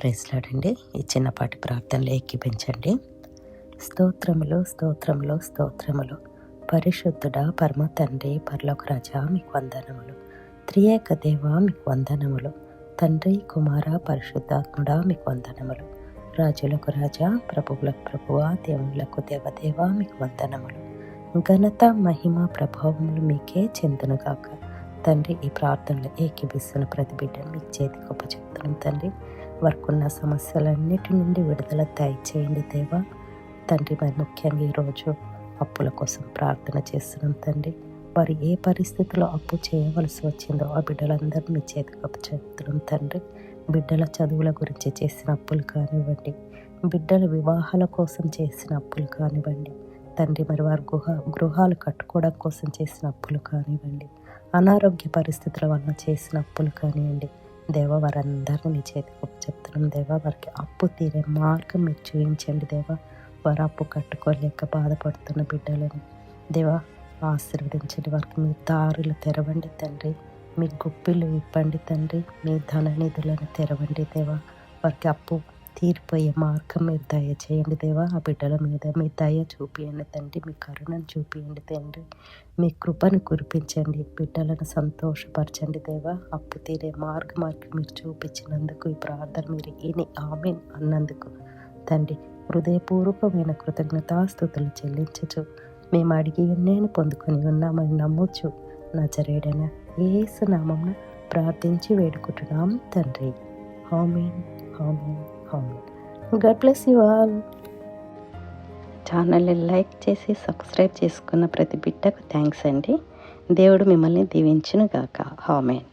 Praise lord. ఈ చిన్నపాటి ప్రార్థనలు ఏకీపించండి. స్తోత్రములు స్తోత్రములు స్తోత్రములు. పరిశుద్ధుడా పరమ తండ్రి పరలోక రాజా మీకు వందనములు. త్రియేక దేవ మీకు వందనములు. తండ్రి కుమార పరిశుద్ధాత్ముడా మీకు వందనములు. రాజులకు రాజా ప్రభువులకు ప్రభువా దేవుళ్ళకు దేవదేవ మీకు వందనములు. ఘనత మహిమ ప్రభావములు మీకే చెందునుగాక. తండ్రి, ఈ ప్రార్థనలు ఏకీభిస్తున్న ప్రతి బిడ్డను మీకు చేతికి అప్పచెప్తున్నాం తండ్రి. వారికున్న సమస్యలన్నిటి నుండి విడుదల దయచేయండి దేవా. తండ్రి, మరి ముఖ్యంగా ఈరోజు అప్పుల కోసం ప్రార్థన చేస్తున్నాం తండ్రి. వారు ఏ పరిస్థితిలో అప్పు చేయవలసి వచ్చిందో ఆ బిడ్డలందరినీ మీ చేతికి అప్పచెప్తున్నాం తండ్రి. బిడ్డల చదువుల గురించి చేసిన అప్పులు కానివ్వండి, బిడ్డల వివాహాల కోసం చేసిన అప్పులు కానివ్వండి తండ్రి, మరి వారు గృహాలు కట్టుకోవడం కోసం చేసిన అప్పులు కానివ్వండి, అనారోగ్య పరిస్థితుల వల్ల చేసిన అప్పులు కానివ్వండి దేవా, వారందరినీ మీ చేతికి చెప్తున్నాం దేవా. వారికి అప్పు తీరే మార్గం మీరు చూపించండి దేవా. వారు అప్పు కట్టుకోలేక బాధపడుతున్న బిడ్డలని దేవా ఆశీర్వదించండి. వారికి మీ దారులు తెరవండి తండ్రి. మీ గుప్పిళ్ళు విప్పండి తండ్రి. మీ ధననిధులను తెరవండి దేవా. వారికి అప్పు తీరిపోయే మార్గం మీరు దయచేయండి దేవా. ఆ బిడ్డల మీద మీ దయ చూపియండి తండ్రి. మీ కరుణను చూపియండి తండ్రి. మీ కృపను కురిపించండి. బిడ్డలను సంతోషపరచండి దేవా. అప్పు తీరే మార్గం మీరు చూపించినందుకు, ఈ ప్రార్థన మీరు ఈని ఆమెన్ అన్నందుకు తండ్రి హృదయపూర్వకమైన కృతజ్ఞతాస్తుతులు చెల్లించచ్చు. మేము అడిగి నేను పొందుకొని ఉన్నామని నమ్మొచ్చు. నజరేయుడైన యేసు నామమున ప్రార్థించి వేడుకుంటున్నాం తండ్రి. Amen amen amen. God bless you all. ఛానల్ని లైక్ చేసి సబ్స్క్రైబ్ చేసుకున్న ప్రతి బిడ్డకు థ్యాంక్స్ అండి. దేవుడు మిమ్మల్ని దీవించును గాక. ఆమేన్.